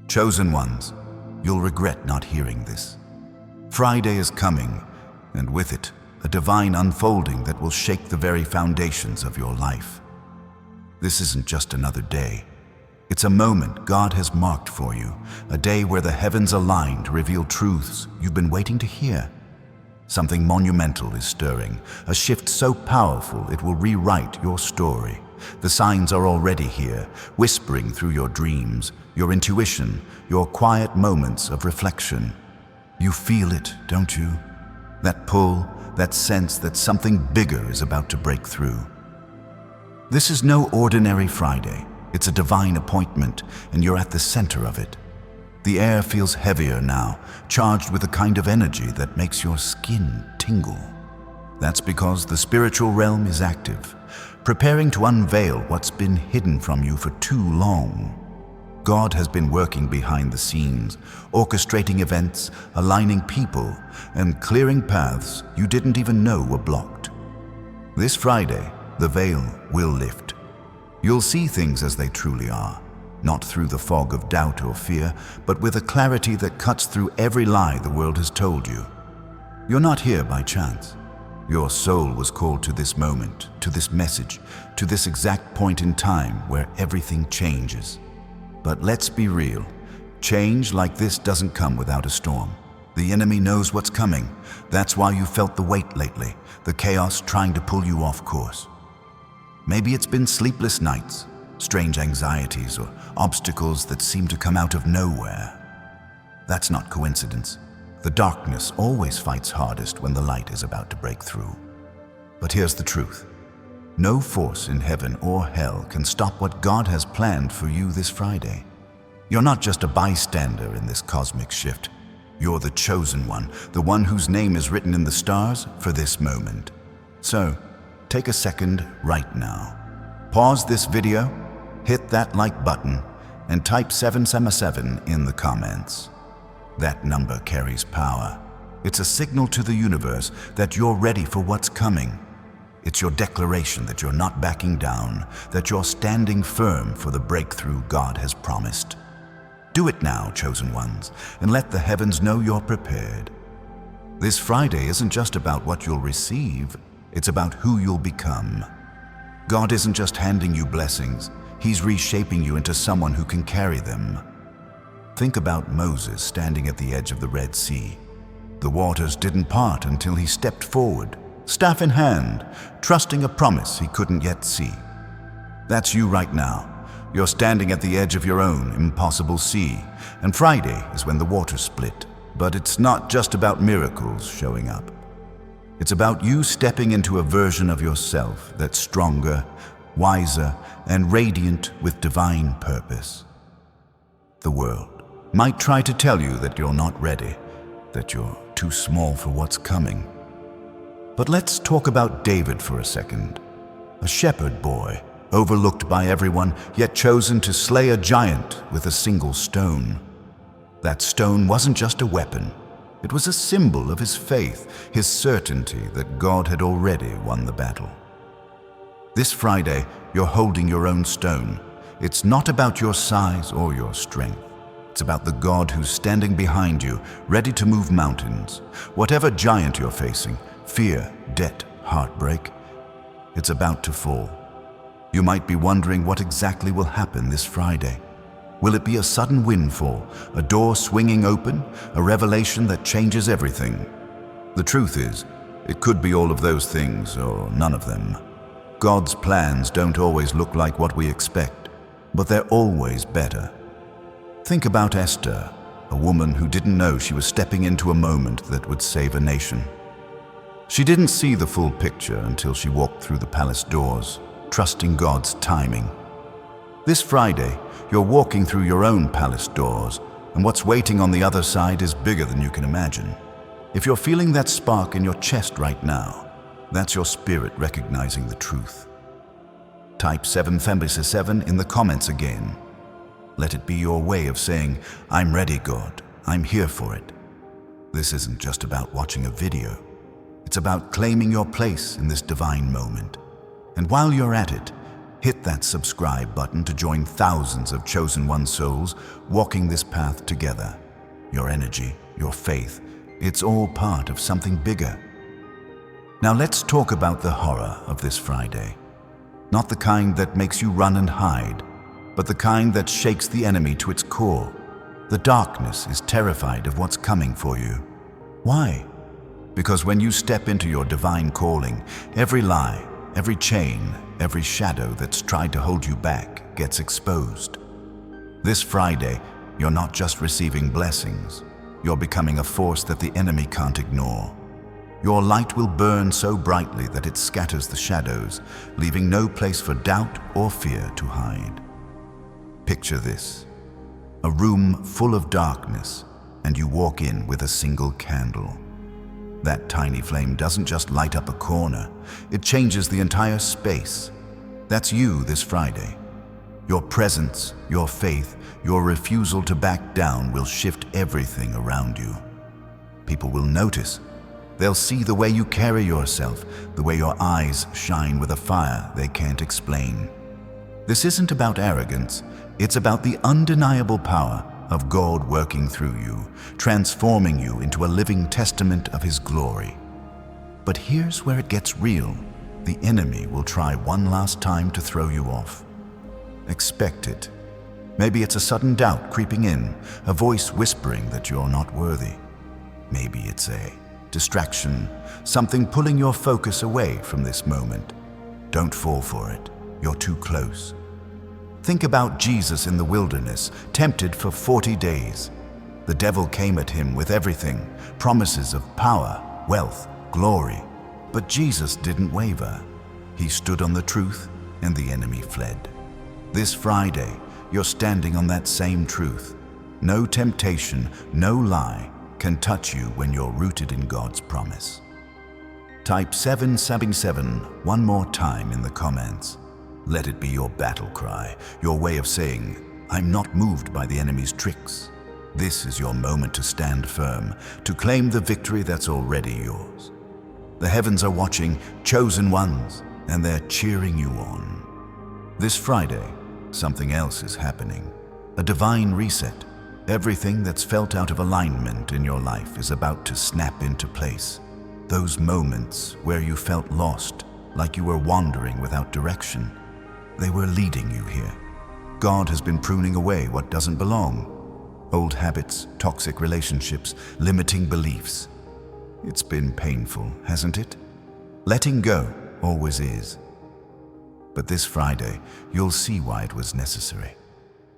Chosen ones, you'll regret not hearing this. Friday is coming, and with it, a divine unfolding that will shake the very foundations of your life. This isn't just another day. It's a moment God has marked for you, a day where the heavens align to reveal truths you've been waiting to hear. Something monumental is stirring, a shift so powerful it will rewrite your story. The signs are already here, whispering through your dreams, your intuition, your quiet moments of reflection. You feel it, don't you? That pull, that sense that something bigger is about to break through. This is no ordinary Friday. It's a divine appointment, and you're at the center of it. The air feels heavier now, charged with a kind of energy that makes your skin tingle. That's because the spiritual realm is active, preparing to unveil what's been hidden from you for too long. God has been working behind the scenes, orchestrating events, aligning people, and clearing paths you didn't even know were blocked. This Friday, the veil will lift. You'll see things as they truly are, not through the fog of doubt or fear, but with a clarity that cuts through every lie the world has told you. You're not here by chance. Your soul was called to this moment, to this message, to this exact point in time where everything changes. But let's be real. Change like this doesn't come without a storm. The enemy knows what's coming. That's why you felt the weight lately, the chaos trying to pull you off course. Maybe it's been sleepless nights, strange anxieties, or obstacles that seem to come out of nowhere. That's not coincidence. The darkness always fights hardest when the light is about to break through. But here's the truth. No force in heaven or hell can stop what God has planned for you this Friday. You're not just a bystander in this cosmic shift. You're the chosen one, the one whose name is written in the stars for this moment. So, take a second right now. Pause this video, hit that like button, and type 777 in the comments. That number carries power. It's a signal to the universe that you're ready for what's coming. It's your declaration that you're not backing down, that you're standing firm for the breakthrough God has promised. Do it now, chosen ones, and let the heavens know you're prepared. This Friday isn't just about what you'll receive, it's about who you'll become. God isn't just handing you blessings, He's reshaping you into someone who can carry them. Think about Moses standing at the edge of the Red Sea. The waters didn't part until he stepped forward, staff in hand, trusting a promise he couldn't yet see. That's you right now. You're standing at the edge of your own impossible sea, and Friday is when the waters split. But it's not just about miracles showing up. It's about you stepping into a version of yourself that's stronger, wiser, and radiant with divine purpose. The world might try to tell you that you're not ready, that you're too small for what's coming. But let's talk about David for a second. A shepherd boy, overlooked by everyone, yet chosen to slay a giant with a single stone. That stone wasn't just a weapon. It was a symbol of his faith, his certainty that God had already won the battle. This Friday, you're holding your own stone. It's not about your size or your strength. It's about the God who's standing behind you, ready to move mountains. Whatever giant you're facing, fear, debt, heartbreak, it's about to fall. You might be wondering what exactly will happen this Friday. Will it be a sudden windfall, a door swinging open, a revelation that changes everything? The truth is, it could be all of those things or none of them. God's plans don't always look like what we expect, but they're always better. Think about Esther, a woman who didn't know she was stepping into a moment that would save a nation. She didn't see the full picture until she walked through the palace doors, trusting God's timing. This Friday, you're walking through your own palace doors, and what's waiting on the other side is bigger than you can imagine. If you're feeling that spark in your chest right now, that's your spirit recognizing the truth. Type 777 in the comments again. Let it be your way of saying, I'm ready, God. I'm here for it. This isn't just about watching a video. It's about claiming your place in this divine moment. And while you're at it, Hit that subscribe button to join thousands of chosen one souls walking this path together. Your energy, your faith, it's all part of something bigger. Now let's talk about the horror of this Friday. Not the kind that makes you run and hide, but the kind that shakes the enemy to its core. The darkness is terrified of what's coming for you. Why? Because when you step into your divine calling, every lie, every chain, every shadow that's tried to hold you back gets exposed. This Friday, you're not just receiving blessings, you're becoming a force that the enemy can't ignore. Your light will burn so brightly that it scatters the shadows, leaving no place for doubt or fear to hide. Picture this: a room full of darkness, and you walk in with a single candle. That tiny flame doesn't just light up a corner, it changes the entire space. That's you this Friday. Your presence, your faith, your refusal to back down will shift everything around you. People will notice. They'll see the way you carry yourself, the way your eyes shine with a fire they can't explain. This isn't about arrogance, it's about the undeniable power of God working through you, transforming you into a living testament of His glory. But here's where it gets real. The enemy will try one last time to throw you off. Expect it. Maybe it's a sudden doubt creeping in, a voice whispering that you're not worthy. Maybe it's a distraction, something pulling your focus away from this moment. Don't fall for it. You're too close. Think about Jesus in the wilderness, tempted for 40 days. The devil came at him with everything, promises of power, wealth, glory. But Jesus didn't waver. He stood on the truth, and the enemy fled. This Friday, you're standing on that same truth. No temptation, no lie can touch you when you're rooted in God's promise. Type 777 one more time in the comments. Let it be your battle cry, your way of saying, I'm not moved by the enemy's tricks. This is your moment to stand firm, to claim the victory that's already yours. The heavens are watching, chosen ones, and they're cheering you on. This Friday, something else is happening. A divine reset. Everything that's felt out of alignment in your life is about to snap into place. Those moments where you felt lost, like you were wandering without direction, they were leading you here. God has been pruning away what doesn't belong. Old habits, toxic relationships, limiting beliefs. It's been painful, hasn't it? Letting go always is. But this Friday, you'll see why it was necessary.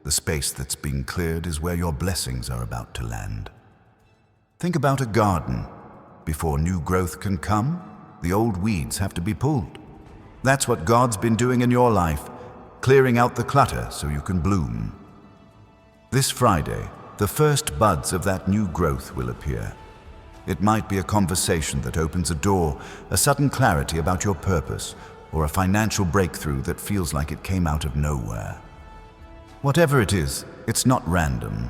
The space that's being cleared is where your blessings are about to land. Think about a garden. Before new growth can come, the old weeds have to be pulled. That's what God's been doing in your life, clearing out the clutter so you can bloom. This Friday, the first buds of that new growth will appear. It might be a conversation that opens a door, a sudden clarity about your purpose, or a financial breakthrough that feels like it came out of nowhere. Whatever it is, it's not random.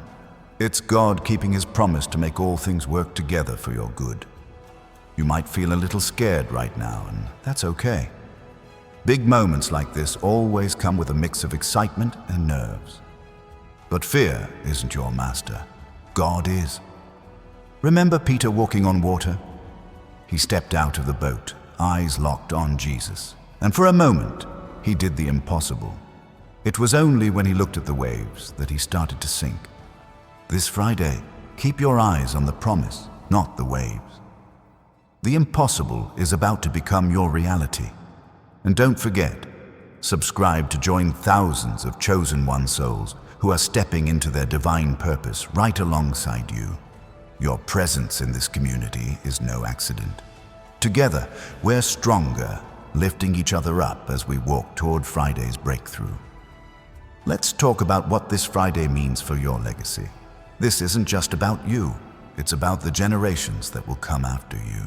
It's God keeping His promise to make all things work together for your good. You might feel a little scared right now, and that's okay. Big moments like this always come with a mix of excitement and nerves. But fear isn't your master. God is. Remember Peter walking on water? He stepped out of the boat, eyes locked on Jesus, and for a moment, he did the impossible. It was only when he looked at the waves that he started to sink. This Friday, keep your eyes on the promise, not the waves. The impossible is about to become your reality. And don't forget, subscribe to join thousands of chosen one souls who are stepping into their divine purpose right alongside you. Your presence in this community is no accident. Together, we're stronger, lifting each other up as we walk toward Friday's breakthrough. Let's talk about what this Friday means for your legacy. This isn't just about you, it's about the generations that will come after you.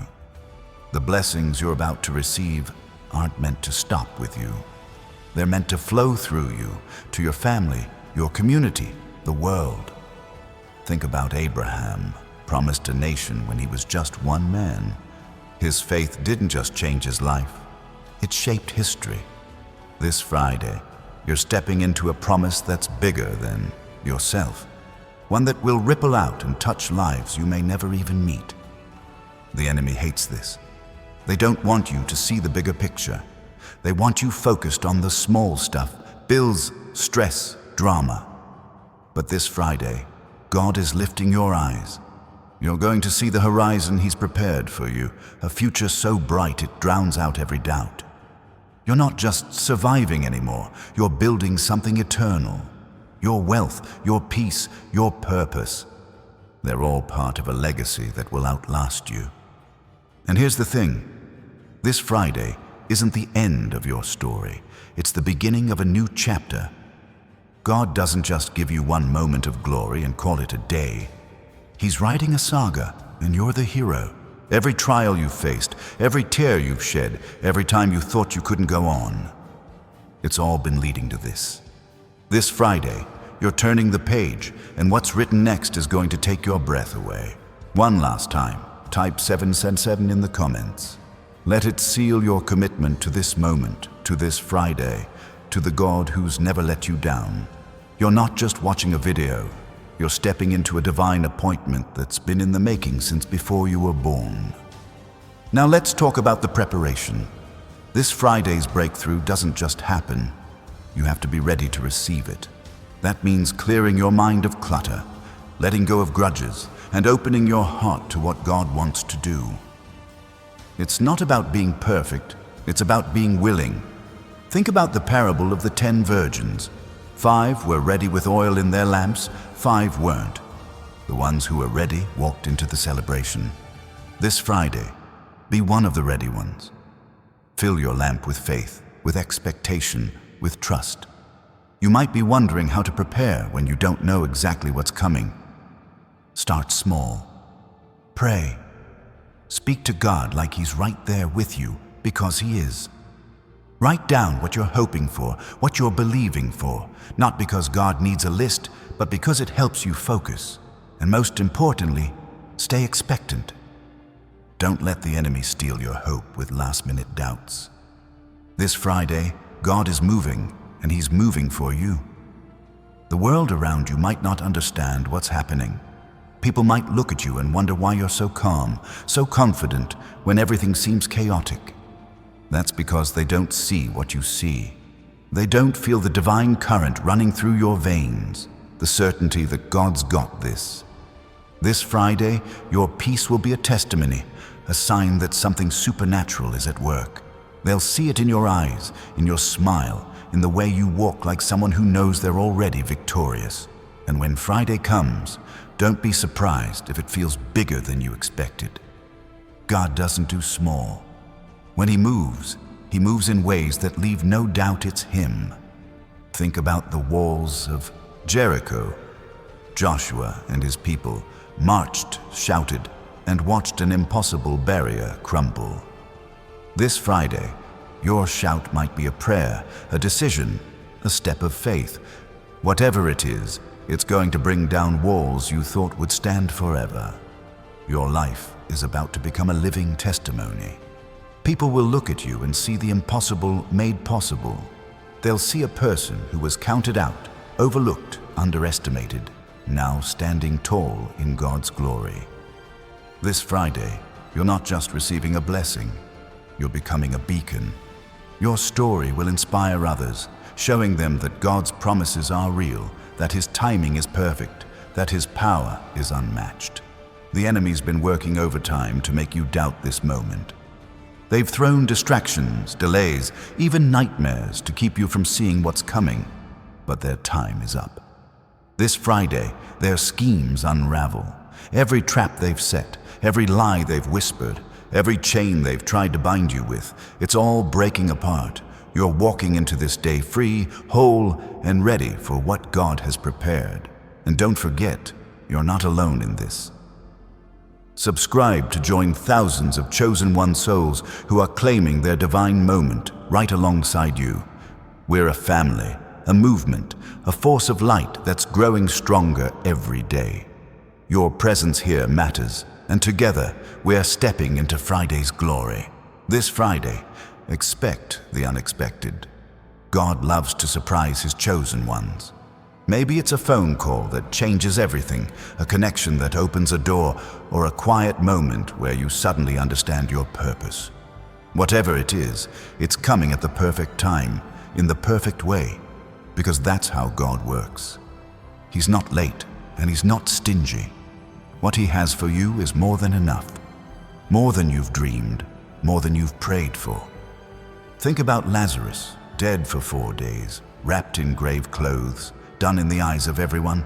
The blessings you're about to receive aren't meant to stop with you. They're meant to flow through you, to your family, your community, the world. Think about Abraham, promised a nation when he was just one man. His faith didn't just change his life, it shaped history. This Friday, you're stepping into a promise that's bigger than yourself, one that will ripple out and touch lives you may never even meet. The enemy hates this. They don't want you to see the bigger picture. They want you focused on the small stuff, bills, stress, drama. But this Friday, God is lifting your eyes. You're going to see the horizon He's prepared for you, a future so bright it drowns out every doubt. You're not just surviving anymore, you're building something eternal. Your wealth, your peace, your purpose, they're all part of a legacy that will outlast you. And here's the thing, this Friday isn't the end of your story, it's the beginning of a new chapter. God doesn't just give you one moment of glory and call it a day. He's writing a saga, and you're the hero. Every trial you've faced, every tear you've shed, every time you thought you couldn't go on, it's all been leading to this. This Friday, you're turning the page, and what's written next is going to take your breath away. One last time, type 777 in the comments. Let it seal your commitment to this moment, to this Friday, to the God who's never let you down. You're not just watching a video. You're stepping into a divine appointment that's been in the making since before you were born. Now let's talk about the preparation. This Friday's breakthrough doesn't just happen. You have to be ready to receive it. That means clearing your mind of clutter, letting go of grudges, and opening your heart to what God wants to do. It's not about being perfect, it's about being willing. Think about the parable of the 10 virgins. 5 were ready with oil in their lamps, 5 weren't. The ones who were ready walked into the celebration. This Friday, be one of the ready ones. Fill your lamp with faith, with expectation, with trust. You might be wondering how to prepare when you don't know exactly what's coming. Start small. Pray. Speak to God like He's right there with you, because He is. Write down what you're hoping for, what you're believing for, not because God needs a list, but because it helps you focus. And most importantly, stay expectant. Don't let the enemy steal your hope with last-minute doubts. This Friday, God is moving, and He's moving for you. The world around you might not understand what's happening. People might look at you and wonder why you're so calm, so confident, when everything seems chaotic. That's because they don't see what you see. They don't feel the divine current running through your veins, the certainty that God's got this. This Friday, your peace will be a testimony, a sign that something supernatural is at work. They'll see it in your eyes, in your smile, in the way you walk like someone who knows they're already victorious. And when Friday comes, don't be surprised if it feels bigger than you expected. God doesn't do small. When He moves in ways that leave no doubt it's Him. Think about the walls of Jericho. Joshua and his people marched, shouted, and watched an impossible barrier crumble. This Friday, your shout might be a prayer, a decision, a step of faith. Whatever it is, it's going to bring down walls you thought would stand forever. Your life is about to become a living testimony. People will look at you and see the impossible made possible. They'll see a person who was counted out, overlooked, underestimated, now standing tall in God's glory. This Friday, you're not just receiving a blessing, you're becoming a beacon. Your story will inspire others, showing them that God's promises are real, that His timing is perfect, that His power is unmatched. The enemy's been working overtime to make you doubt this moment. They've thrown distractions, delays, even nightmares to keep you from seeing what's coming, but their time is up. This Friday, their schemes unravel. Every trap they've set, every lie they've whispered, every chain they've tried to bind you with, it's all breaking apart. You're walking into this day free, whole, and ready for what God has prepared. And don't forget, you're not alone in this. Subscribe to join thousands of chosen one souls who are claiming their divine moment right alongside you. We're a family, a movement, a force of light that's growing stronger every day. Your presence here matters, and together we're stepping into Friday's glory. This Friday, expect the unexpected. God loves to surprise His chosen ones. Maybe it's a phone call that changes everything, a connection that opens a door, or a quiet moment where you suddenly understand your purpose. Whatever it is, it's coming at the perfect time, in the perfect way, because that's how God works. He's not late, and He's not stingy. What He has for you is more than enough, more than you've dreamed, more than you've prayed for. Think about Lazarus, dead for 4 days, wrapped in grave clothes, done in the eyes of everyone.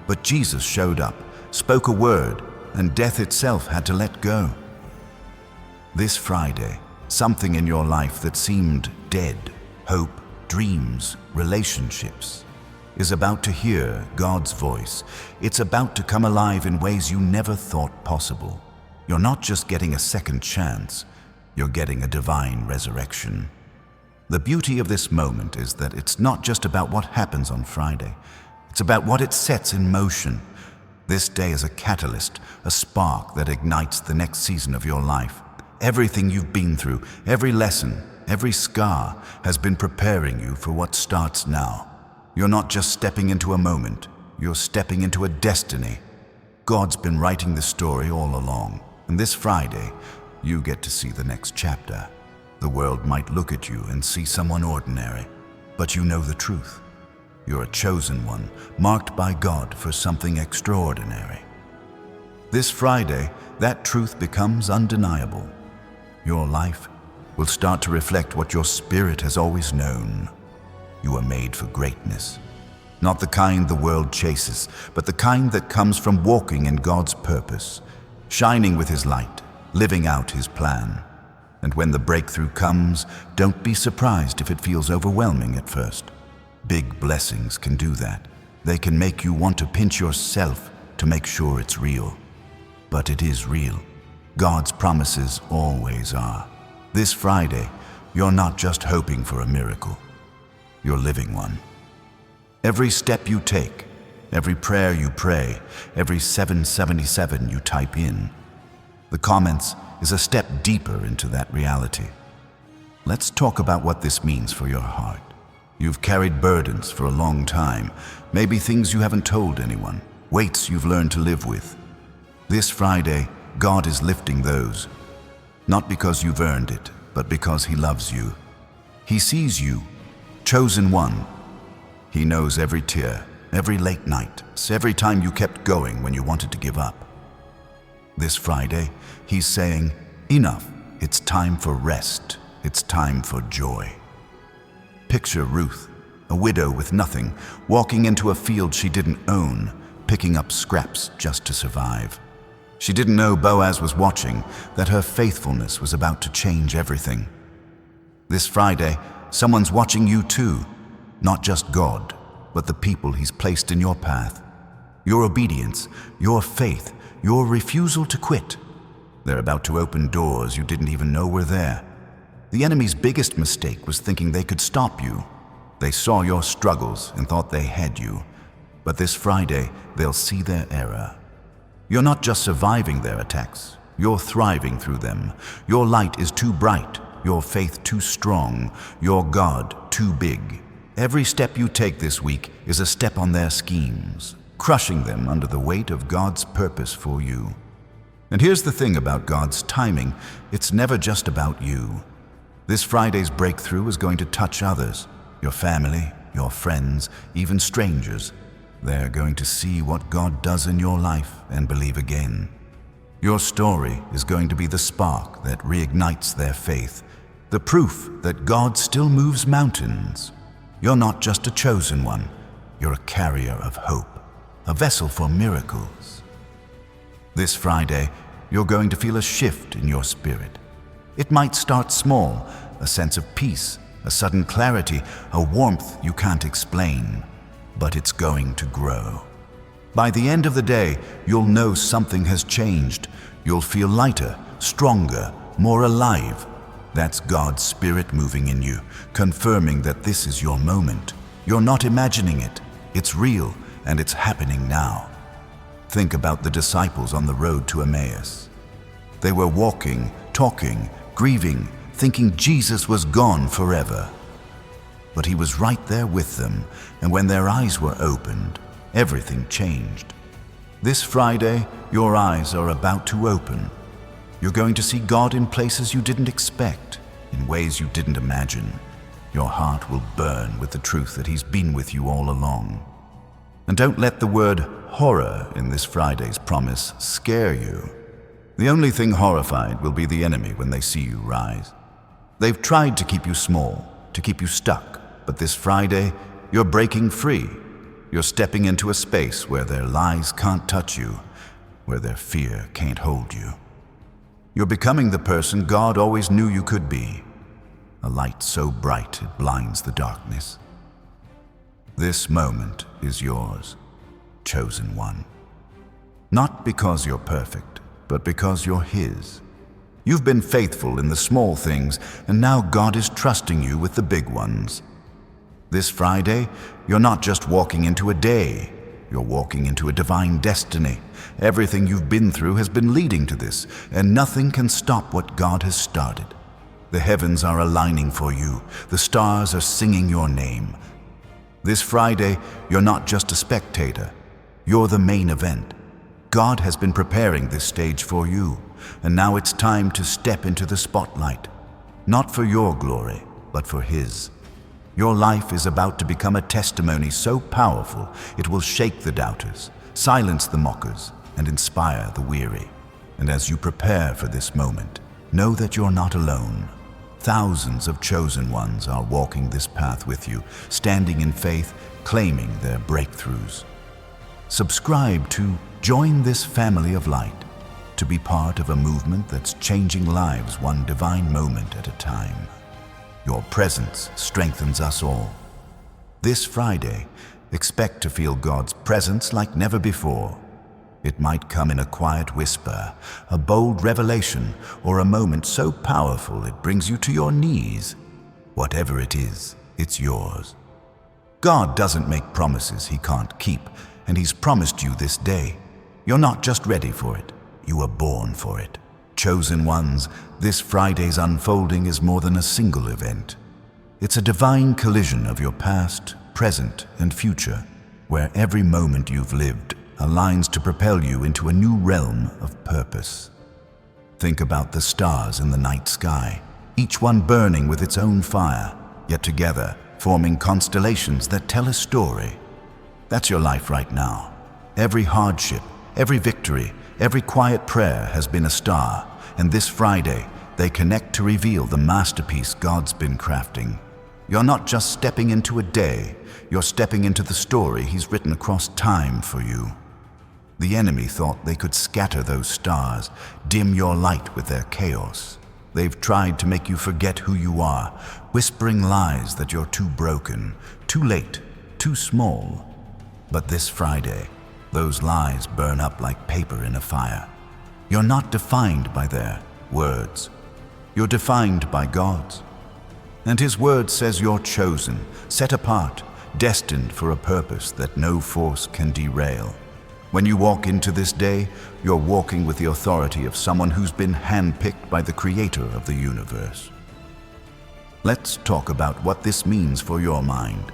But Jesus showed up, spoke a word, and death itself had to let go. This Friday, something in your life that seemed dead, hope, dreams, relationships, is about to hear God's voice. It's about to come alive in ways you never thought possible. You're not just getting a second chance, you're getting a divine resurrection. The beauty of this moment is that it's not just about what happens on Friday. It's about what it sets in motion. This day is a catalyst, a spark that ignites the next season of your life. Everything you've been through, every lesson, every scar has been preparing you for what starts now. You're not just stepping into a moment, you're stepping into a destiny. God's been writing the story all along, and this Friday, you get to see the next chapter. The world might look at you and see someone ordinary, but you know the truth. You're a chosen one, marked by God for something extraordinary. This Friday, that truth becomes undeniable. Your life will start to reflect what your spirit has always known. You are made for greatness. Not the kind the world chases, but the kind that comes from walking in God's purpose, shining with His light, living out His plan. And when the breakthrough comes, don't be surprised if it feels overwhelming at first. Big blessings can do that. They can make you want to pinch yourself to make sure it's real. But it is real. God's promises always are. This Friday, you're not just hoping for a miracle. You're living one. Every step you take, every prayer you pray, every 777 you type in, the comments is a step deeper into that reality. Let's talk about what this means for your heart. You've carried burdens for a long time, maybe things you haven't told anyone, weights you've learned to live with. This Friday, God is lifting those, not because you've earned it, but because He loves you. He sees you, chosen one. He knows every tear, every late night, every time you kept going when you wanted to give up. This Friday, He's saying, enough, it's time for rest, it's time for joy. Picture Ruth, a widow with nothing, walking into a field she didn't own, picking up scraps just to survive. She didn't know Boaz was watching, that her faithfulness was about to change everything. This Friday, someone's watching you too, not just God, but the people He's placed in your path. Your obedience, your faith, your refusal to quit. They're about to open doors you didn't even know were there. The enemy's biggest mistake was thinking they could stop you. They saw your struggles and thought they had you. But this Friday, they'll see their error. You're not just surviving their attacks, you're thriving through them. Your light is too bright, your faith too strong, your God too big. Every step you take this week is a step on their schemes, crushing them under the weight of God's purpose for you. And here's the thing about God's timing, it's never just about you. This Friday's breakthrough is going to touch others, your family, your friends, even strangers. They're going to see what God does in your life and believe again. Your story is going to be the spark that reignites their faith, the proof that God still moves mountains. You're not just a chosen one, you're a carrier of hope, a vessel for miracles. This Friday, you're going to feel a shift in your spirit. It might start small, a sense of peace, a sudden clarity, a warmth you can't explain, but it's going to grow. By the end of the day, you'll know something has changed. You'll feel lighter, stronger, more alive. That's God's Spirit moving in you, confirming that this is your moment. You're not imagining it. It's real, and it's happening now. Think about the disciples on the road to Emmaus. They were walking, talking, grieving, thinking Jesus was gone forever. but he was right there with them, and when their eyes were opened, everything changed. This Friday, your eyes are about to open. You're going to see God in places you didn't expect, in ways you didn't imagine. Your heart will burn with the truth that He's been with you all along. And don't let the word horror in this Friday's promise scare you. The only thing horrified will be the enemy when they see you rise. They've tried to keep you small, to keep you stuck, but this Friday, you're breaking free. You're stepping into a space where their lies can't touch you, where their fear can't hold you. You're becoming the person God always knew you could be, a light so bright it blinds the darkness. This moment is yours, chosen one. Not because you're perfect, but because you're His. You've been faithful in the small things, and now God is trusting you with the big ones. This Friday, you're not just walking into a day, you're walking into a divine destiny. Everything you've been through has been leading to this, and nothing can stop what God has started. The heavens are aligning for you. The stars are singing your name. This Friday, you're not just a spectator. You're the main event. God has been preparing this stage for you, and now it's time to step into the spotlight. Not for your glory, but for His. Your life is about to become a testimony so powerful it will shake the doubters, silence the mockers, and inspire the weary. And as you prepare for this moment, know that you're not alone. Thousands of chosen ones are walking this path with you, standing in faith, claiming their breakthroughs. Subscribe to Join This Family of Light to be part of a movement that's changing lives one divine moment at a time. Your presence strengthens us all. This Friday, expect to feel God's presence like never before. It might come in a quiet whisper, a bold revelation, or a moment so powerful it brings you to your knees. Whatever it is, it's yours. God doesn't make promises He can't keep, and He's promised you this day. You're not just ready for it, you were born for it. Chosen ones, this Friday's unfolding is more than a single event. It's a divine collision of your past, present, and future, where every moment you've lived aligns to propel you into a new realm of purpose. Think about the stars in the night sky, each one burning with its own fire, yet together forming constellations that tell a story. That's your life right now. Every hardship, every victory, every quiet prayer has been a star, and this Friday, they connect to reveal the masterpiece God's been crafting. You're not just stepping into a day, you're stepping into the story He's written across time for you. The enemy thought they could scatter those stars, dim your light with their chaos. They've tried to make you forget who you are, whispering lies that you're too broken, too late, too small. But this Friday, those lies burn up like paper in a fire. You're not defined by their words. You're defined by God's. And His word says you're chosen, set apart, destined for a purpose that no force can derail. When you walk into this day, you're walking with the authority of someone who's been handpicked by the Creator of the universe. Let's talk about what this means for your mind.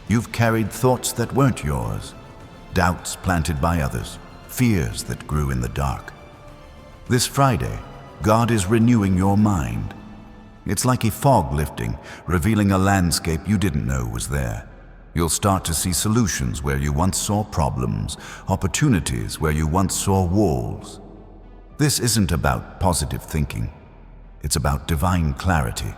You've carried thoughts that weren't yours, doubts planted by others, fears that grew in the dark. This Friday, God is renewing your mind. It's like a fog lifting, revealing a landscape you didn't know was there. You'll start to see solutions where you once saw problems, opportunities where you once saw walls. This isn't about positive thinking. It's about divine clarity.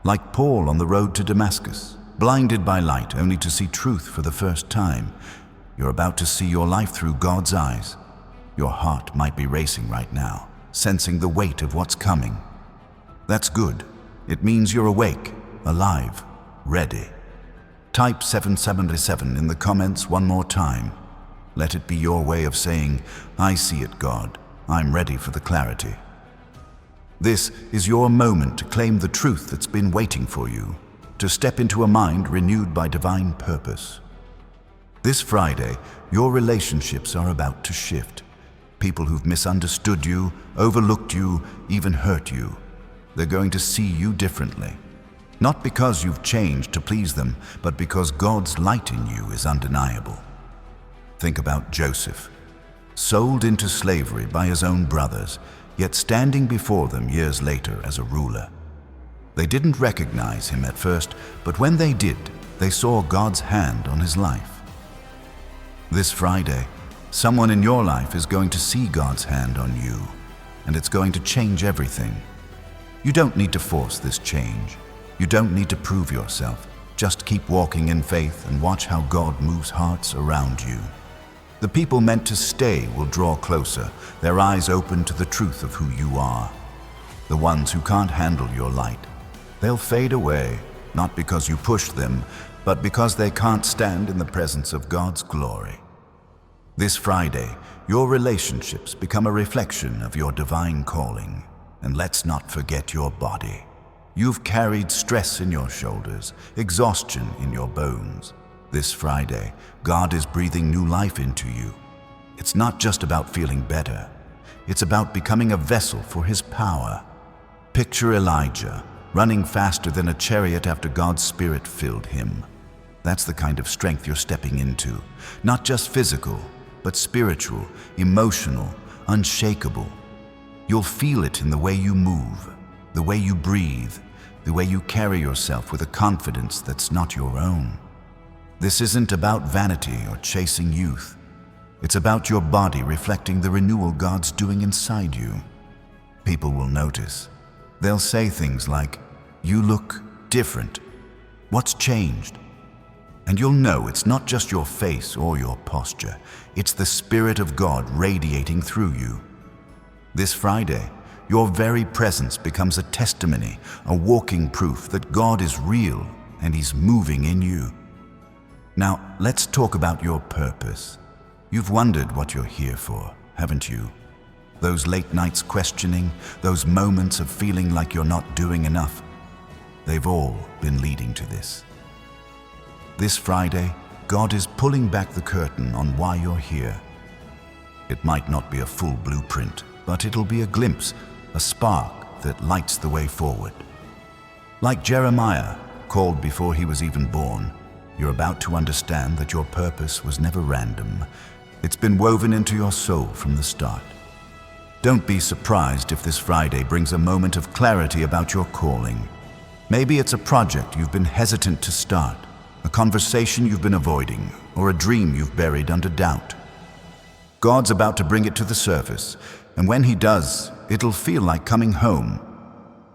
Like Paul on the road to Damascus, blinded by light only to see truth for the first time, you're about to see your life through God's eyes. Your heart might be racing right now, sensing the weight of what's coming. That's good. It means you're awake, alive, ready. Type 777 in the comments one more time. Let it be your way of saying, I see it, God. I'm ready for the clarity. This is your moment to claim the truth that's been waiting for you, to step into a mind renewed by divine purpose. This Friday, your relationships are about to shift. People who've misunderstood you, overlooked you, even hurt you, they're going to see you differently. Not because you've changed to please them, but because God's light in you is undeniable. Think about Joseph, sold into slavery by his own brothers, yet standing before them years later as a ruler. They didn't recognize him at first, but when they did, they saw God's hand on his life. This Friday, someone in your life is going to see God's hand on you, and it's going to change everything. You don't need to force this change. You don't need to prove yourself. Just keep walking in faith and watch how God moves hearts around you. The people meant to stay will draw closer, their eyes open to the truth of who you are. The ones who can't handle your light, they'll fade away, not because you pushed them, but because they can't stand in the presence of God's glory. This Friday, your relationships become a reflection of your divine calling. And let's not forget your body. You've carried stress in your shoulders, exhaustion in your bones. This Friday, God is breathing new life into you. It's not just about feeling better. It's about becoming a vessel for His power. Picture Elijah, running faster than a chariot after God's Spirit filled him. That's the kind of strength you're stepping into. Not just physical, but spiritual, emotional, unshakable. You'll feel it in the way you move, the way you breathe, the way you carry yourself with a confidence that's not your own. This isn't about vanity or chasing youth. It's about your body reflecting the renewal God's doing inside you. People will notice. They'll say things like, "You look different. What's changed?" And you'll know it's not just your face or your posture. It's the Spirit of God radiating through you. This Friday, your very presence becomes a testimony, a walking proof that God is real and He's moving in you. Now, let's talk about your purpose. You've wondered what you're here for, haven't you? Those late nights questioning, those moments of feeling like you're not doing enough, they've all been leading to this. This Friday, God is pulling back the curtain on why you're here. It might not be a full blueprint, but it'll be a glimpse, a spark that lights the way forward. Like Jeremiah, called before he was even born, you're about to understand that your purpose was never random. It's been woven into your soul from the start. Don't be surprised if this Friday brings a moment of clarity about your calling. Maybe it's a project you've been hesitant to start, a conversation you've been avoiding, or a dream you've buried under doubt. God's about to bring it to the surface, and when He does, it'll feel like coming home.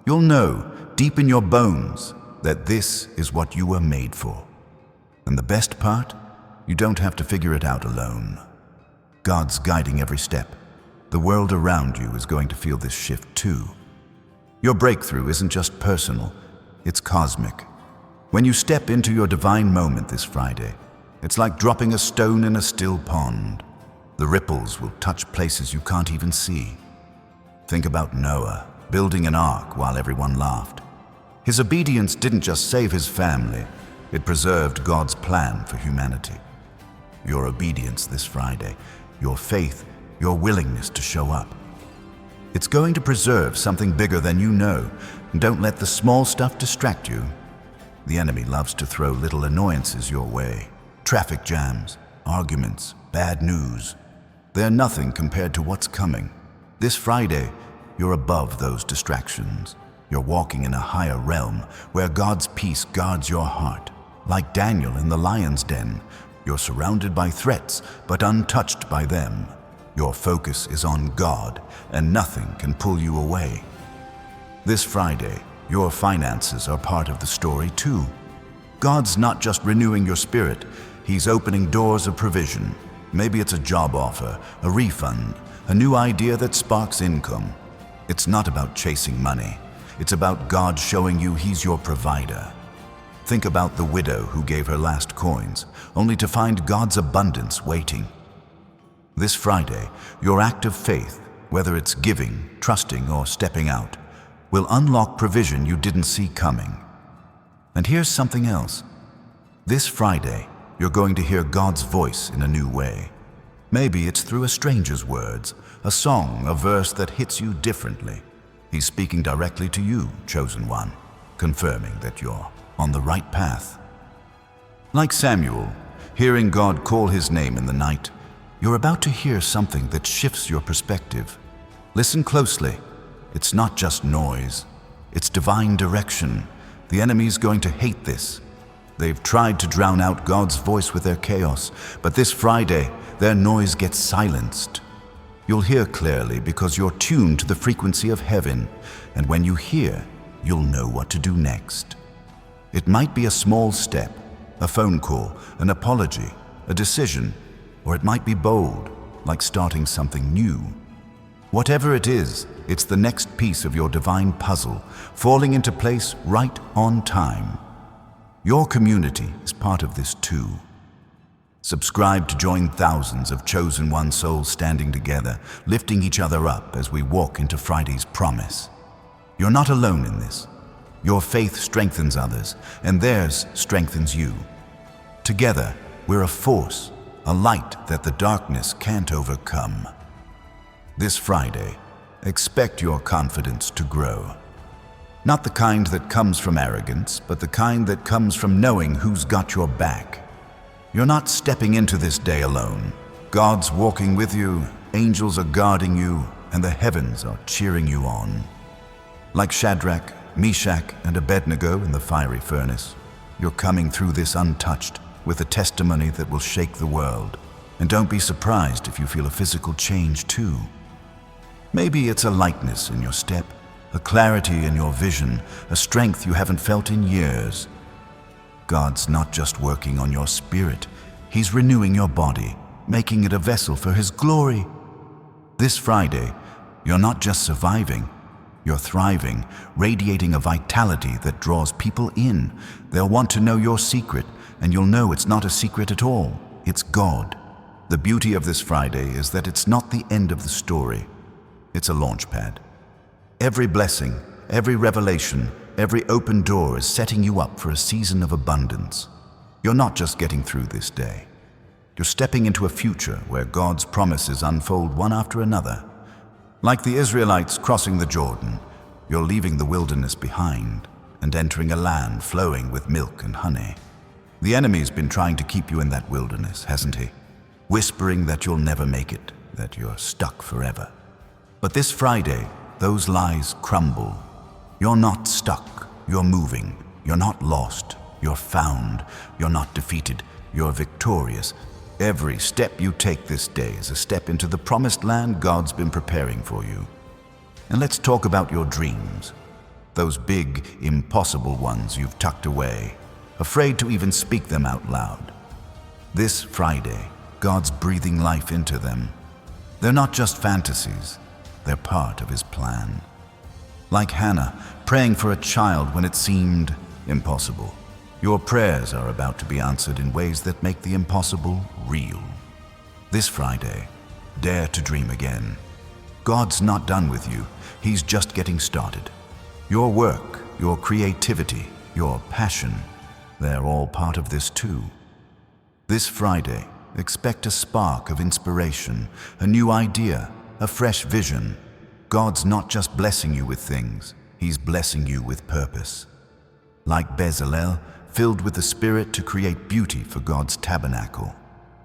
You'll know, deep in your bones, that this is what you were made for. And the best part? You don't have to figure it out alone. God's guiding every step. The world around you is going to feel this shift too. Your breakthrough isn't just personal, it's cosmic. When you step into your divine moment this Friday, it's like dropping a stone in a still pond. The ripples will touch places you can't even see. Think about Noah, building an ark while everyone laughed. His obedience didn't just save his family, it preserved God's plan for humanity. Your obedience this Friday, your faith, your willingness to show up. It's going to preserve something bigger than you know, and don't let the small stuff distract you. The enemy loves to throw little annoyances your way. Traffic jams, arguments, bad news. They're nothing compared to what's coming. This Friday, you're above those distractions. You're walking in a higher realm where God's peace guards your heart. Like Daniel in the lion's den, you're surrounded by threats, but untouched by them. Your focus is on God, and nothing can pull you away. This Friday, your finances are part of the story too. God's not just renewing your spirit, He's opening doors of provision. Maybe it's a job offer, a refund, a new idea that sparks income. It's not about chasing money. It's about God showing you He's your provider. Think about the widow who gave her last coins, only to find God's abundance waiting. This Friday, your act of faith, whether it's giving, trusting, or stepping out, will unlock provision you didn't see coming. And here's something else. This Friday, you're going to hear God's voice in a new way. Maybe it's through a stranger's words, a song, a verse that hits you differently. He's speaking directly to you, chosen one. confirming that you're on the right path. Like Samuel, hearing God call his name in the night, you're about to hear something that shifts your perspective. Listen closely. It's not just noise. It's divine direction. The enemy's going to hate this. They've tried to drown out God's voice with their chaos, but this Friday, their noise gets silenced. You'll hear clearly because you're tuned to the frequency of heaven, and when you hear, you'll know what to do next. It might be a small step, a phone call, an apology, a decision, or it might be bold, like starting something new. Whatever it is, it's the next piece of your divine puzzle, falling into place right on time. Your community is part of this too. Subscribe to join thousands of chosen one souls standing together, lifting each other up as we walk into Friday's promise. You're not alone in this. Your faith strengthens others, and theirs strengthens you. Together, we're a force, a light that the darkness can't overcome. This Friday, expect your confidence to grow. Not the kind that comes from arrogance, but the kind that comes from knowing who's got your back. You're not stepping into this day alone. God's walking with you, angels are guarding you, and the heavens are cheering you on. Like Shadrach, Meshach, and Abednego in the fiery furnace, you're coming through this untouched, with a testimony that will shake the world. And don't be surprised if you feel a physical change too. Maybe it's a lightness in your step, a clarity in your vision, a strength you haven't felt in years. God's not just working on your spirit, He's renewing your body, making it a vessel for His glory. This Friday, you're not just surviving, you're thriving, radiating a vitality that draws people in. They'll want to know your secret, and you'll know it's not a secret at all. It's God. The beauty of this Friday is that it's not the end of the story. It's a launch pad. Every blessing, every revelation, every open door is setting you up for a season of abundance. You're not just getting through this day. You're stepping into a future where God's promises unfold one after another. Like the Israelites crossing the Jordan, you're leaving the wilderness behind and entering a land flowing with milk and honey. The enemy's been trying to keep you in that wilderness, hasn't he? Whispering that you'll never make it, that you're stuck forever. But this Friday, those lies crumble. You're not stuck, you're moving. You're not lost, you're found. You're not defeated, you're victorious. Every step you take this day is a step into the promised land God's been preparing for you. And let's talk about your dreams. Those big, impossible ones you've tucked away, afraid to even speak them out loud. This Friday, God's breathing life into them. They're not just fantasies, they're part of His plan. Like Hannah, praying for a child when it seemed impossible. Your prayers are about to be answered in ways that make the impossible real. This Friday, dare to dream again. God's not done with you, He's just getting started. Your work, your creativity, your passion, they're all part of this too. This Friday, expect a spark of inspiration, a new idea, a fresh vision. God's not just blessing you with things, He's blessing you with purpose. Like Bezalel, filled with the Spirit to create beauty for God's tabernacle.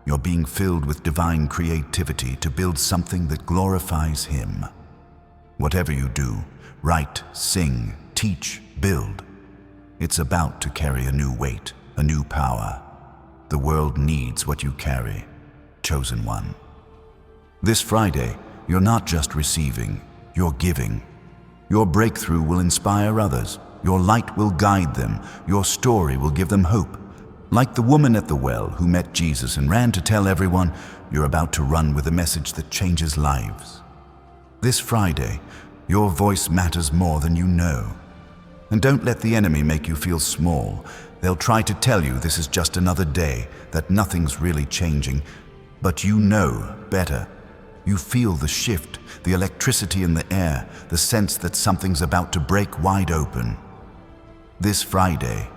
You're being filled with divine creativity to build something that glorifies Him. Whatever you do, write, sing, teach, build, it's about to carry a new weight, a new power. The world needs what you carry, chosen one. This Friday, you're not just receiving, you're giving. Your breakthrough will inspire others. Your light will guide them. Your story will give them hope. Like the woman at the well who met Jesus and ran to tell everyone, you're about to run with a message that changes lives. This Friday, your voice matters more than you know. And don't let the enemy make you feel small. They'll try to tell you this is just another day, that nothing's really changing. But you know better. You feel the shift, the electricity in the air, the sense that something's about to break wide open. This Friday,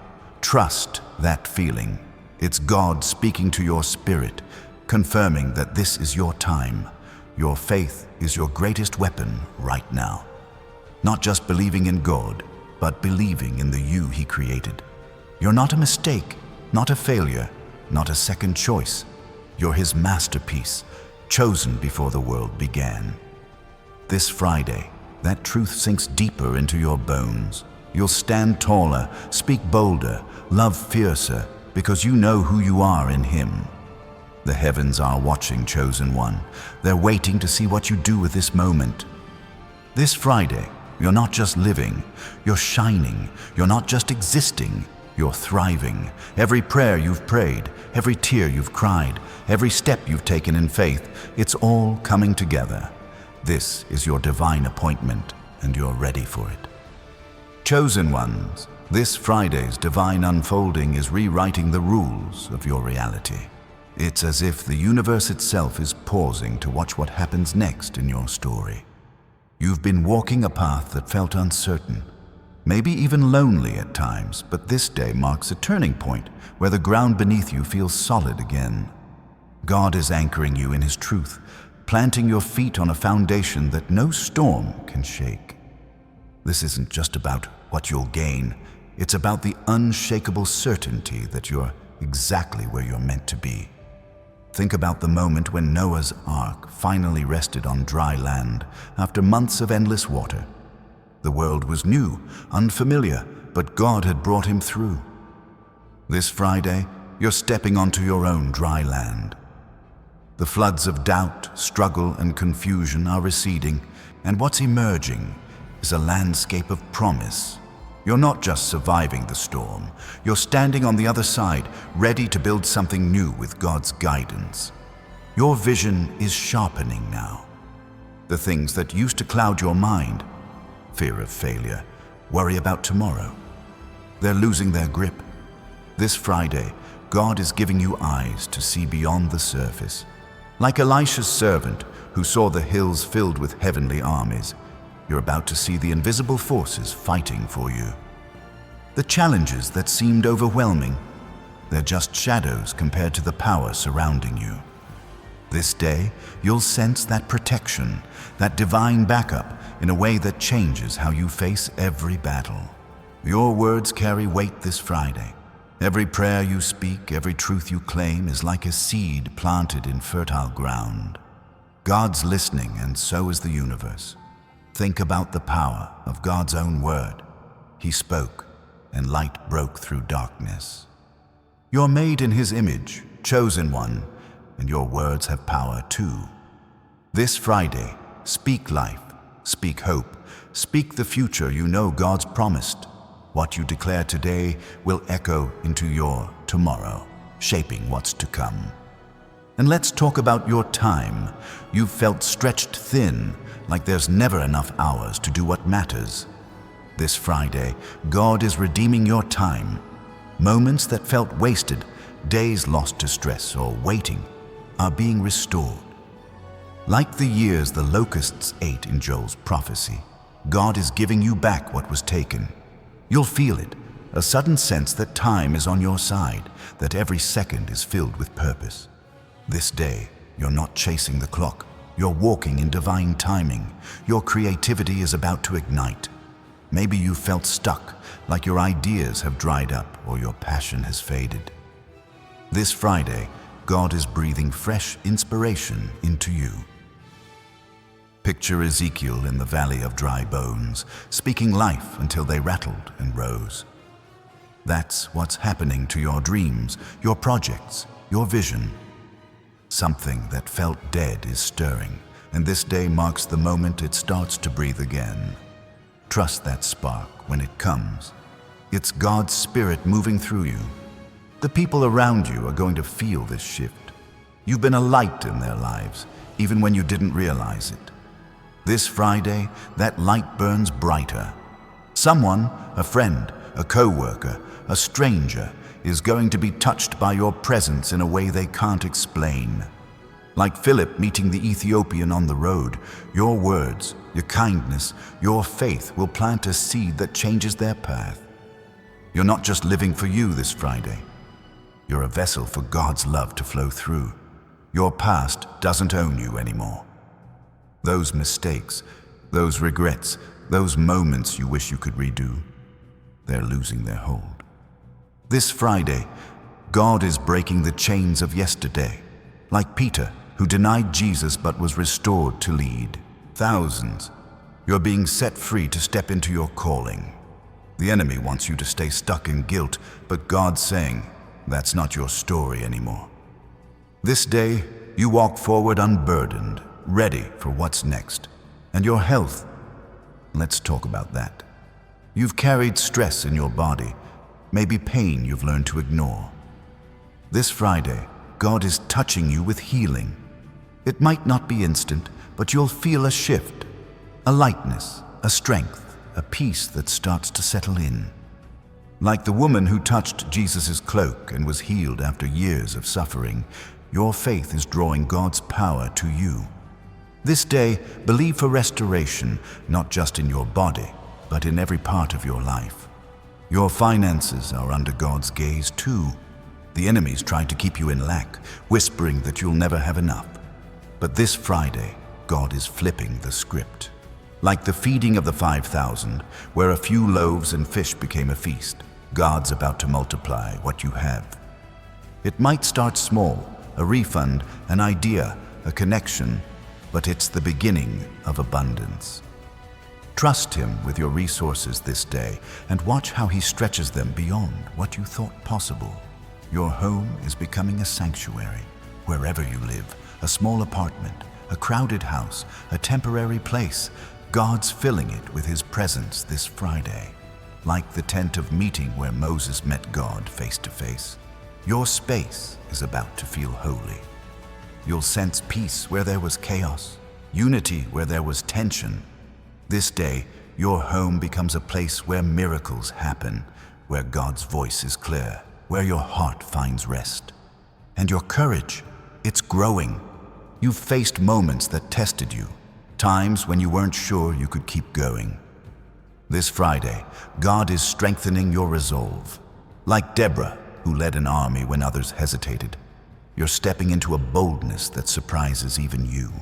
trust that feeling. It's God speaking to your spirit, confirming that this is your time. Your faith is your greatest weapon right now. Not just believing in God, but believing in the you He created. You're not a mistake, not a failure, not a second choice. You're His masterpiece, chosen before the world began. This Friday, that truth sinks deeper into your bones. You'll stand taller, speak bolder, love fiercer, because you know who you are in Him. The heavens are watching, chosen one. They're waiting to see what you do with this moment. This Friday, you're not just living, you're shining. You're not just existing, you're thriving. Every prayer you've prayed, every tear you've cried, every step you've taken in faith, it's all coming together. This is your divine appointment, and you're ready for it. Chosen ones, this Friday's divine unfolding is rewriting the rules of your reality. It's as if the universe itself is pausing to watch what happens next in your story. You've been walking a path that felt uncertain, maybe even lonely at times, but this day marks a turning point where the ground beneath you feels solid again. God is anchoring you in His truth, planting your feet on a foundation that no storm can shake. This isn't just about what you'll gain, it's about the unshakable certainty that you're exactly where you're meant to be. Think about the moment when Noah's Ark finally rested on dry land after months of endless water. The world was new, unfamiliar, but God had brought him through. This Friday, you're stepping onto your own dry land. The floods of doubt, struggle, and confusion are receding, and what's emerging is a landscape of promise. You're not just surviving the storm, you're standing on the other side, ready to build something new with God's guidance. Your vision is sharpening now. The things that used to cloud your mind, fear of failure, worry about tomorrow, they're losing their grip. This Friday, God is giving you eyes to see beyond the surface. Like Elisha's servant who saw the hills filled with heavenly armies, you're about to see the invisible forces fighting for you. The challenges that seemed overwhelming, they're just shadows compared to the power surrounding you. This day, you'll sense that protection, that divine backup in a way that changes how you face every battle. Your words carry weight this Friday. Every prayer you speak, every truth you claim is like a seed planted in fertile ground. God's listening, and so is the universe. Think about the power of God's own word. He spoke, and light broke through darkness. You're made in His image, chosen one, and your words have power too. This Friday, speak life, speak hope, speak the future you know God's promised. What you declare today will echo into your tomorrow, shaping what's to come. And let's talk about your time. You've felt stretched thin, like there's never enough hours to do what matters. This Friday, God is redeeming your time. Moments that felt wasted, days lost to stress or waiting, are being restored. Like the years the locusts ate in Joel's prophecy, God is giving you back what was taken. You'll feel it, a sudden sense that time is on your side, that every second is filled with purpose. This day, you're not chasing the clock. You're walking in divine timing. Your creativity is about to ignite. Maybe you felt stuck, like your ideas have dried up or your passion has faded. This Friday, God is breathing fresh inspiration into you. Picture Ezekiel in the valley of dry bones, speaking life until they rattled and rose. That's what's happening to your dreams, your projects, your vision. Something that felt dead is stirring, and this day marks the moment it starts to breathe again. Trust that spark when it comes. It's God's Spirit moving through you. The people around you are going to feel this shift. You've been a light in their lives, even when you didn't realize it. This Friday, that light burns brighter. Someone, a friend, a co-worker, a stranger, is going to be touched by your presence in a way they can't explain. Like Philip meeting the Ethiopian on the road, your words, your kindness, your faith will plant a seed that changes their path. You're not just living for you this Friday. You're a vessel for God's love to flow through. Your past doesn't own you anymore. Those mistakes, those regrets, those moments you wish you could redo, they're losing their hold. This Friday, God is breaking the chains of yesterday, like Peter, who denied Jesus but was restored to lead thousands. You're being set free to step into your calling. The enemy wants you to stay stuck in guilt, but God's saying, that's not your story anymore. This day, you walk forward unburdened, ready for what's next. And your health, let's talk about that. You've carried stress in your body, maybe pain you've learned to ignore. This Friday, God is touching you with healing. It might not be instant, but you'll feel a shift, a lightness, a strength, a peace that starts to settle in. Like the woman who touched Jesus' cloak and was healed after years of suffering, your faith is drawing God's power to you. This day, believe for restoration, not just in your body, but in every part of your life. Your finances are under God's gaze too. The enemies tried to keep you in lack, whispering that you'll never have enough. But this Friday, God is flipping the script. Like the feeding of the 5,000, where a few loaves and fish became a feast, God's about to multiply what you have. It might start small, a refund, an idea, a connection, but it's the beginning of abundance. Trust Him with your resources this day and watch how He stretches them beyond what you thought possible. Your home is becoming a sanctuary. Wherever you live, a small apartment, a crowded house, a temporary place, God's filling it with His presence this Friday. Like the tent of meeting where Moses met God face to face, your space is about to feel holy. You'll sense peace where there was chaos, unity where there was tension. This day, your home becomes a place where miracles happen, where God's voice is clear, where your heart finds rest. And your courage, it's growing. You've faced moments that tested you, times when you weren't sure you could keep going. This Friday, God is strengthening your resolve. Like Deborah, who led an army when others hesitated, you're stepping into a boldness that surprises even you.